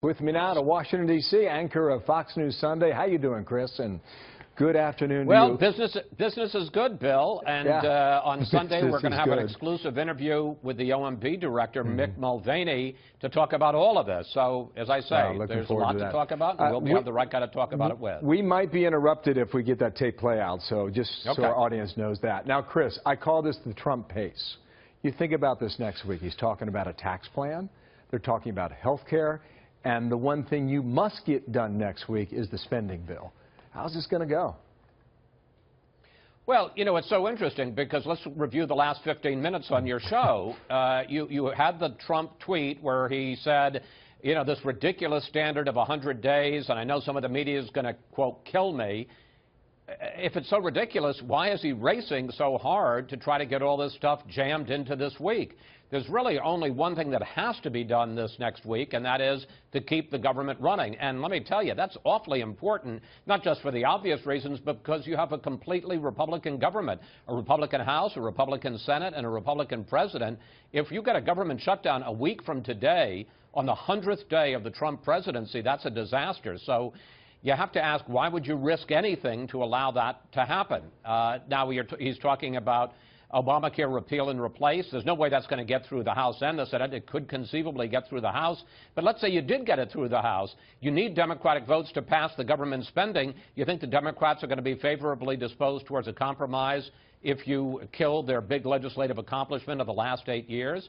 With me now to Washington, D.C., anchor of Fox News Sunday. How you doing, Chris? And good afternoon to you. Well, business is good, Bill. And on Sunday, we're going to have an exclusive interview with the OMB director, Mick Mulvaney, to talk about all of this. So, as I say, there's a lot to talk about, and we'll have the right guy to talk about it with. We might be interrupted if we get that tape play out, so just so our audience knows that. Now, Chris, I call this the Trump pace. You think about this next week. He's talking about a tax plan. They're talking about health care. And the one thing you must get done next week is the spending bill. How's this going to go? Well, you know, it's so interesting because let's review the last 15 minutes on your show. You had the Trump tweet where he said, you know, this ridiculous standard of 100 days, and I know some of the media is going to, quote, kill me. If it's so ridiculous, why is he racing so hard to try to get all this stuff jammed into this week? There's really only one thing that has to be done this next week, and that is to keep the government running. And let me tell you, that's awfully important, not just for the obvious reasons, but because you have a completely Republican government, a Republican House, a Republican Senate, and a Republican president. If you get a government shutdown a week from today, on the 100th day of the Trump presidency, that's a disaster. So you have to ask, why would you risk anything to allow that to happen? Now he's talking about Obamacare repeal and replace. There's no way that's going to get through the House and the Senate. It could conceivably get through the House. But let's say you did get it through the House. You need Democratic votes to pass the government spending. You think the Democrats are going to be favorably disposed towards a compromise if you kill their big legislative accomplishment of the last 8 years?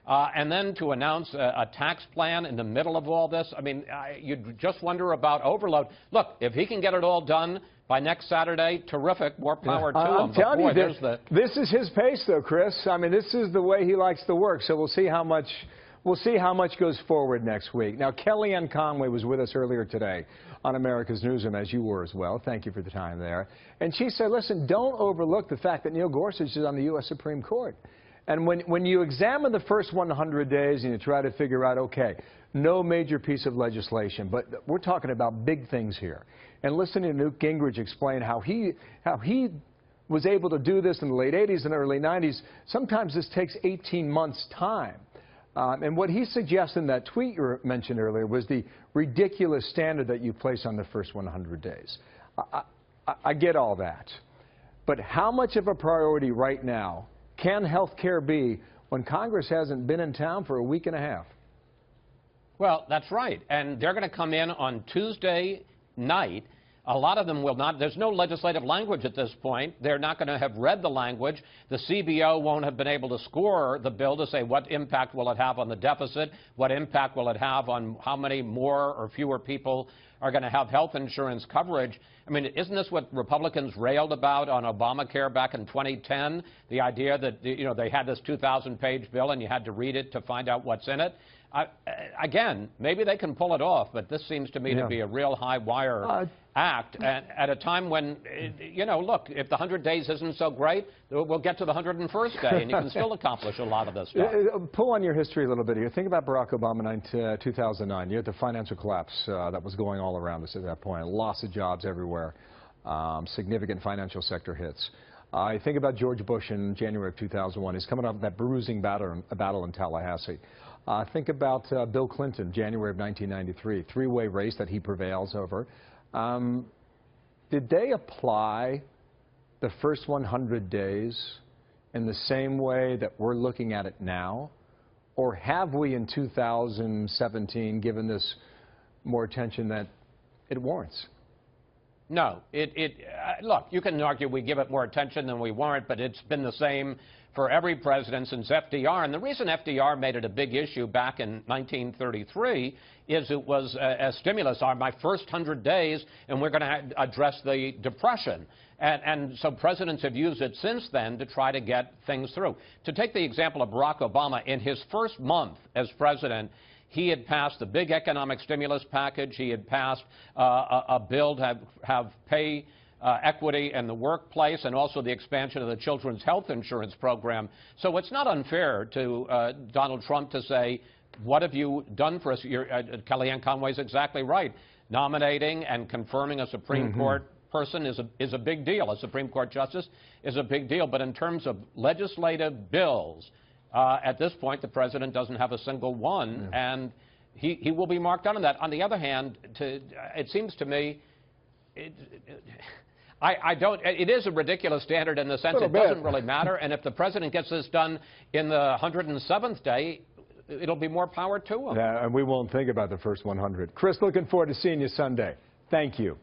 And then to announce a tax plan in the middle of all this, I mean, you'd just wonder about overload. Look, if he can get it all done by next Saturday, terrific, more power to him. I'm telling you, this is his pace, though, Chris. I mean, this is the way he likes to work. So we'll see how much goes forward next week. Now, Kellyanne Conway was with us earlier today on America's Newsroom, as you were as well. Thank you for the time there. And she said, listen, don't overlook the fact that Neil Gorsuch is on the U.S. Supreme Court. And when you examine the first 100 days and you try to figure out, okay, no major piece of legislation, but we're talking about big things here. And listening to Newt Gingrich explain how he was able to do this in the late 80s and early 90s, sometimes this takes 18 months' time. And what he suggested in that tweet you mentioned earlier was the ridiculous standard that you place on the first 100 days. I get all that. But how much of a priority right now can health care be when Congress hasn't been in town for a week and a half? Well, that's right. And they're going to come in on Tuesday night. A lot of them will not. There's no legislative language at this point. They're not going to have read the language. The CBO won't have been able to score the bill to say what impact will it have on the deficit, what impact will it have on how many more or fewer people are going to have health insurance coverage. I mean, isn't this what Republicans railed about on Obamacare back in 2010? The idea that, you know, they had this 2,000-page bill and you had to read it to find out what's in it. Again, maybe they can pull it off, but this seems to me to be a real high-wire act at a time when, you know, look, if the 100 days isn't so great, we'll get to the 101st day, and you can still accomplish a lot of this stuff. Pull on your history a little bit here. Think about Barack Obama in 2009. You had the financial collapse that was going all around us at that point. Loss of jobs everywhere. Significant financial sector hits. I think about George Bush in January of 2001. He's coming off that bruising battle in Tallahassee. Think about Bill Clinton, January of 1993, three-way race that he prevails over. Did they apply the first 100 days in the same way that we're looking at it now? Or have we in 2017 given this more attention that it warrants? No. Look, you can argue we give it more attention than we warrant, but it's been the same for every president since FDR. And the reason FDR made it a big issue back in 1933 is it was a stimulus, my first 100 days, and we're going to address the Depression. And so presidents have used it since then to try to get things through. To take the example of Barack Obama, in his first month as president, he had passed the big economic stimulus package. He had passed a bill to have pay equity in the workplace, and also the expansion of the children's health insurance program. So it's not unfair to Donald Trump to say, what have you done for us? Kellyanne Conway's exactly right. Nominating and confirming a Supreme Court person is a big deal. A Supreme Court justice is a big deal. But in terms of legislative bills, at this point, the president doesn't have a single one. And he will be marked down on that. On the other hand, it seems to me, it is a ridiculous standard in the sense it doesn't really matter. And if the president gets this done in the 107th day, it'll be more power to him. And we won't think about the first 100. Chris, looking forward to seeing you Sunday. Thank you.